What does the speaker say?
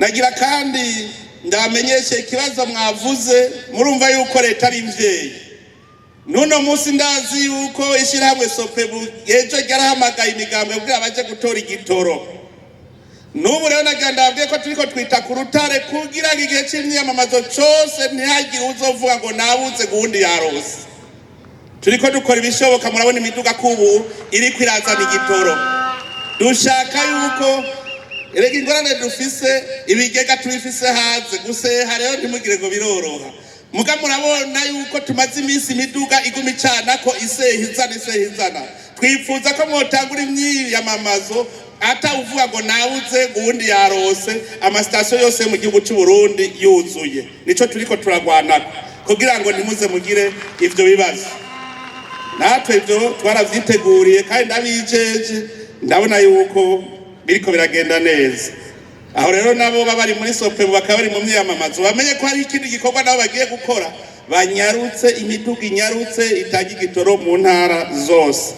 nagira kandi ndamenyeshe ikibazo mwavuze murumva yuko leta ari imvyeyi nuno munsi ndazi yuko ishirahamwe Sopebu ejo ryarahamagaye imigambwe kugira baje gutora igitoro n'ubu rero nagandabwiye ko turiko twita ku rutare kugira igihe c'imyamamazo cose ntihagire uzovuga ngo nabuze guhundi yarose turiko dukora ibishoboka murabona imiduga kubu iriko irazana igitoro dushaka yuko erega ingorane dufise ibigega tubifise hanze guseha rero ntimugire ngo biroroha muga murabona yuko tumaze iminsi imiduga iguma icana ko isehizana twifuza ko mwotangura imyiyamamazo ata uvuga ngo nawuze guhundi yarose amasitasiyo yose mu gihugu cy'u Burundi yuzuye nico turiko turagwanako kugira ngo ntimuze mugire ivyo bibazo natwe ivyo twaravyiteguriye kandi ndabijeje ndabona yuko biriko biragenda neza aho rero nabo bari muri Sopebu bakaba bari mu myamamazo bamenye ko hari ikindi gikorwa nabo bagiye gukora banyarutse imiduga inyarutse itangi gitoro mu ntara zose